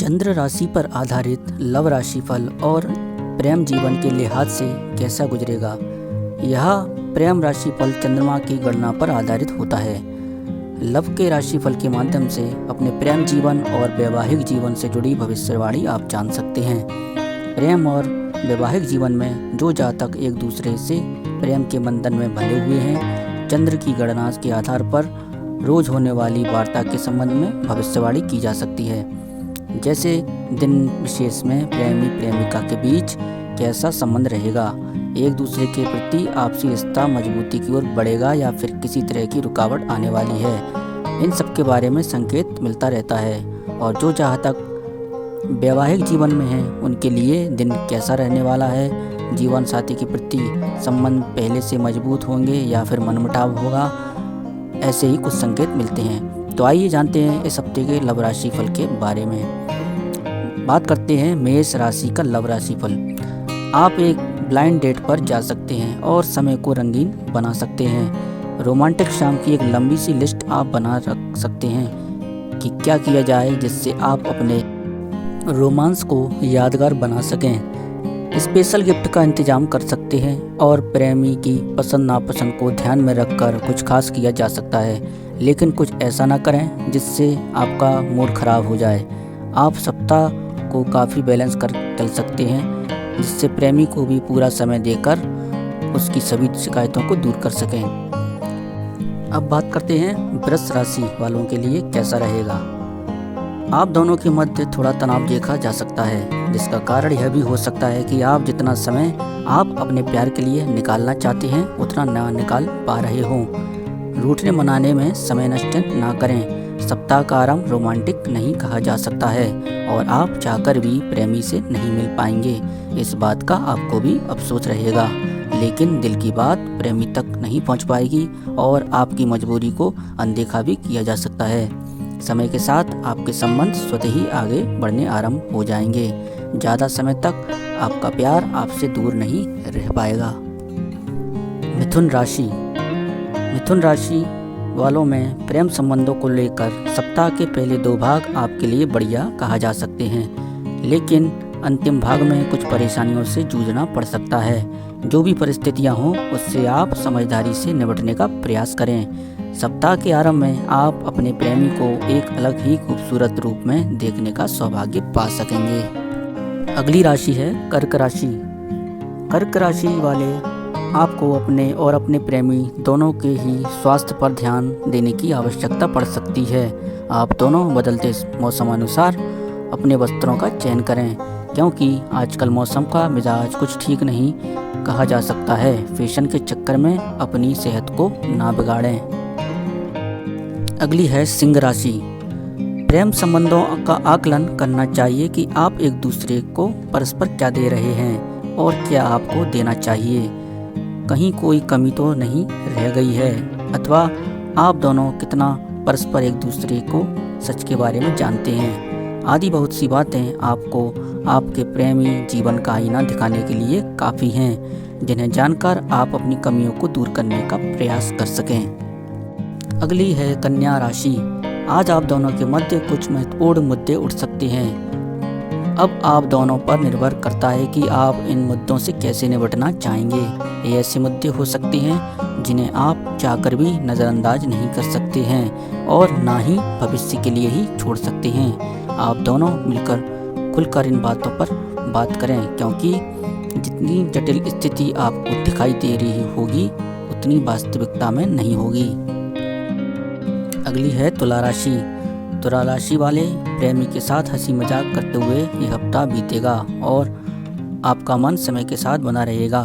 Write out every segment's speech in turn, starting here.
चंद्र राशि पर आधारित लव राशिफल और प्रेम जीवन के लिहाज से कैसा गुजरेगा। यह प्रेम राशिफल चंद्रमा की गणना पर आधारित होता है। लव के राशिफल के माध्यम से अपने प्रेम जीवन और वैवाहिक जीवन से जुड़ी भविष्यवाणी आप जान सकते हैं। प्रेम और वैवाहिक जीवन में जो जातक एक दूसरे से प्रेम के बंधन में बंधे हुए हैं, चंद्र की गणना के आधार पर रोज होने वाली वार्ता के संबंध में भविष्यवाणी की जा सकती है। जैसे दिन विशेष में प्रेमी प्रेमिका के बीच कैसा संबंध रहेगा, एक दूसरे के प्रति आपसी रिश्ता मजबूती की ओर बढ़ेगा या फिर किसी तरह की रुकावट आने वाली है। इन सब के बारे में संकेत मिलता रहता है। और जो जातक वैवाहिक जीवन में हैं उनके लिए दिन कैसा रहने वाला है, जीवन साथी के प्रति संबंध पहले से मजबूत होंगे या फिर मनमुटाव होगा, ऐसे ही कुछ संकेत मिलते हैं। तो आइए जानते हैं इस हफ्ते के लव राशि फल के बारे में। बात करते हैं मेष राशि का लव राशि फल। आप एक ब्लाइंड डेट पर जा सकते हैं और समय को रंगीन बना सकते हैं। रोमांटिक शाम की एक लंबी सी लिस्ट आप बना रख सकते हैं कि क्या किया जाए जिससे आप अपने रोमांस को यादगार बना सकें। स्पेशल गिफ्ट का इंतजाम कर सकते हैं और प्रेमी की पसंद नापसंद को ध्यान में रखकर कुछ खास किया जा सकता है, लेकिन कुछ ऐसा ना करें जिससे आपका मूड खराब हो जाए। आप सप्ताह को काफ़ी बैलेंस कर चल सकते हैं जिससे प्रेमी को भी पूरा समय देकर उसकी सभी शिकायतों को दूर कर सकें। अब बात करते हैं वृष राशि वालों के लिए कैसा रहेगा। आप दोनों के मध्य थोड़ा तनाव देखा जा सकता है, जिसका कारण यह भी हो सकता है कि आप जितना समय आप अपने प्यार के लिए निकालना चाहते हैं उतना ना निकाल पा रहे हों। रूठने मनाने में समय नष्ट ना करें। सप्ताह का आरंभ रोमांटिक नहीं कहा जा सकता है और आप चाहकर भी प्रेमी से नहीं मिल पाएंगे। इस बात का आपको भी अफसोस रहेगा, लेकिन दिल की बात प्रेमी तक नहीं पहुंच पाएगी और आपकी मजबूरी को अनदेखा भी किया जा सकता है। समय के साथ आपके संबंध स्वतः ही आगे बढ़ने आरंभ हो जाएंगे। ज़्यादा समय तक आपका प्यार आपसे दूर नहीं रह पाएगा। मिथुन राशि वालों में प्रेम संबंधों को लेकर सप्ताह के पहले 2 भाग आपके लिए बढ़िया कहा जा सकते हैं, लेकिन अंतिम भाग में कुछ परेशानियों से जूझना पड़ सकता है। जो भी परिस्थितियां हों उससे आप समझदारी से निपटने का प्रयास करें। सप्ताह के आरंभ में आप अपने प्रेमी को एक अलग ही खूबसूरत रूप में देखने का सौभाग्य पा सकेंगे। अगली राशि है कर्क राशि। कर्क राशि वाले आपको अपने और अपने प्रेमी दोनों के ही स्वास्थ्य पर ध्यान देने की आवश्यकता पड़ सकती है। आप दोनों बदलते मौसम अनुसार अपने वस्त्रों का चयन करें, क्योंकि आजकल मौसम का मिजाज कुछ ठीक नहीं कहा जा सकता है। फैशन के चक्कर में अपनी सेहत को ना बिगाड़ें। अगली है सिंह राशि। प्रेम संबंधों का आकलन करना चाहिए कि आप एक दूसरे को परस्पर क्या दे रहे हैं और क्या आपको देना चाहिए। कहीं कोई कमी तो नहीं रह गई है, अथवा आप दोनों कितना परस्पर एक दूसरे को सच के बारे में जानते हैं। आदि बहुत सी बातें आपको आपके प्रेमी जीवन का आईना दिखाने के लिए काफ़ी हैं, जिन्हें जानकर आप अपनी कमियों को दूर करने का प्रयास कर सकें। अगली है कन्या राशि। आज आप दोनों के मध्य कुछ महत्वपूर्ण मुद्दे उठ सकते हैं। अब आप दोनों पर निर्भर करता है कि आप इन मुद्दों से कैसे निपटना चाहेंगे। ये ऐसे मुद्दे हो सकते हैं जिन्हें आप चाहकर भी नज़रअंदाज नहीं कर सकते हैं और ना ही भविष्य के लिए ही छोड़ सकते हैं। आप दोनों मिलकर खुलकर इन बातों पर बात करें, क्योंकि जितनी जटिल स्थिति आपको दिखाई दे रही होगी उतनी वास्तविकता में नहीं होगी। अगली है तुला राशि। तुला राशि वाले प्रेमी के साथ हंसी मजाक करते हुए ये हफ्ता बीतेगा और आपका मन समय के साथ बना रहेगा।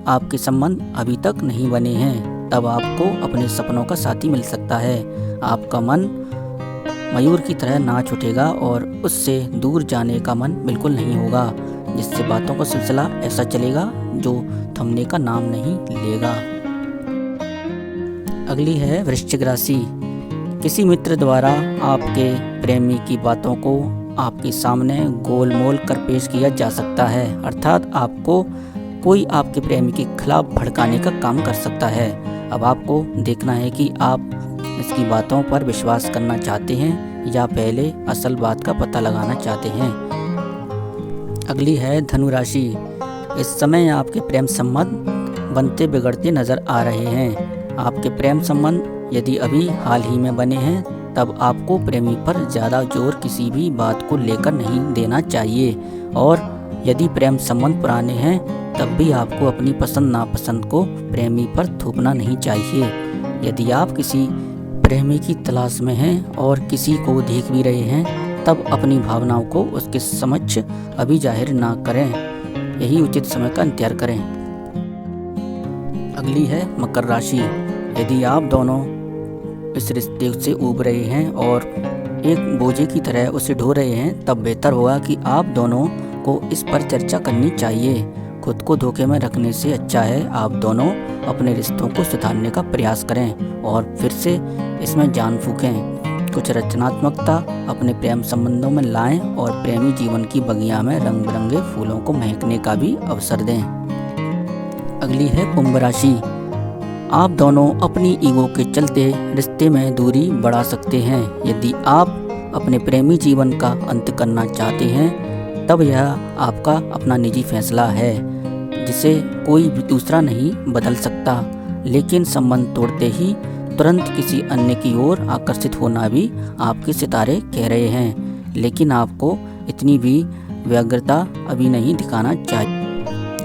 आपके संबंध अभी तक नहीं बने हैं, तब आपको अपने सपनों का साथी मिल सकता है। आपका मन मयूर की तरह नाच उठेगा और उससे दूर जाने का मन बिल्कुल नहीं होगा, जिससे बातों का सिलसिला ऐसा चलेगा जो थमने का नाम नहीं लेगा। अगली है वृश्चिक राशि। किसी मित्र द्वारा आपके प्रेमी की बातों को आपके सामने गोलमोल कर पेश किया जा सकता है, अर्थात आपको कोई आपके प्रेमी के खिलाफ भड़काने का काम कर सकता है। अब आपको देखना है कि आप इसकी बातों पर विश्वास करना चाहते हैं या पहले असल बात का पता लगाना चाहते हैं। अगली है धनु राशि। इस समय आपके प्रेम संबंध बनते बिगड़ते नजर आ रहे हैं। आपके प्रेम संबंध यदि अभी हाल ही में बने हैं तब आपको प्रेमी पर ज़्यादा जोर किसी भी बात को लेकर नहीं देना चाहिए, और यदि प्रेम संबंध पुराने हैं तब भी आपको अपनी पसंद नापसंद को प्रेमी पर थोपना नहीं चाहिए। यदि आप किसी प्रेमी की तलाश में हैं और किसी को देख भी रहे हैं तब अपनी भावनाओं को उसके समक्ष अभी जाहिर ना करें, यही उचित समय का इंतजार करें। अगली है मकर राशि। यदि आप दोनों इस रिश्ते से ऊब रहे हैं और एक बोझे की तरह उसे ढो रहे हैं तब बेहतर होगा कि आप दोनों को इस पर चर्चा करनी चाहिए। खुद को धोखे में रखने से अच्छा है आप दोनों अपने रिश्तों को सुधारने का प्रयास करें और फिर से इसमें जान फूकें। कुछ रचनात्मकता अपने प्रेम संबंधों में लाएं और प्रेमी जीवन की बगिया में रंग बिरंगे फूलों को महकने का भी अवसर दें। अगली है कुंभ राशि। आप दोनों अपनी ईगो के चलते रिश्ते में दूरी बढ़ा सकते हैं। यदि आप अपने प्रेमी जीवन का अंत करना चाहते हैं तब यह आपका अपना निजी फैसला है जिसे कोई भी दूसरा नहीं बदल सकता, लेकिन संबंध तोड़ते ही तुरंत किसी अन्य की ओर आकर्षित होना भी आपके सितारे कह रहे हैं, लेकिन आपको इतनी भी व्यग्रता अभी नहीं दिखाना चाहिए।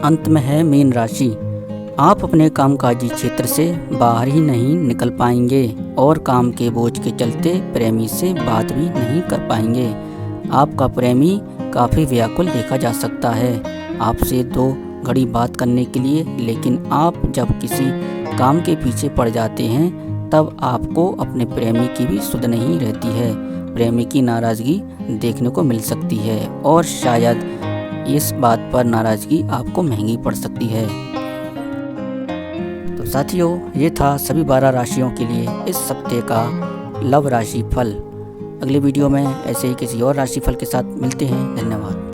अंत में है मीन राशि। आप अपने कामकाजी क्षेत्र से बाहर ही नहीं निकल पाएंगे और काम के बोझ के चलते प्रेमी से बात भी नहीं कर पाएंगे। आपका प्रेमी काफ़ी व्याकुल देखा जा सकता है आपसे 2 घड़ी बात करने के लिए, लेकिन आप जब किसी काम के पीछे पड़ जाते हैं तब आपको अपने प्रेमी की भी सुध नहीं रहती है। प्रेमी की नाराज़गी देखने को मिल सकती है और शायद इस बात पर नाराज़गी आपको महंगी पड़ सकती है। तो साथियों, ये था सभी 12 राशियों के लिए इस हफ्ते का लव राशि फल। अगले वीडियो में ऐसे ही किसी और राशि फल के साथ मिलते हैं। धन्यवाद।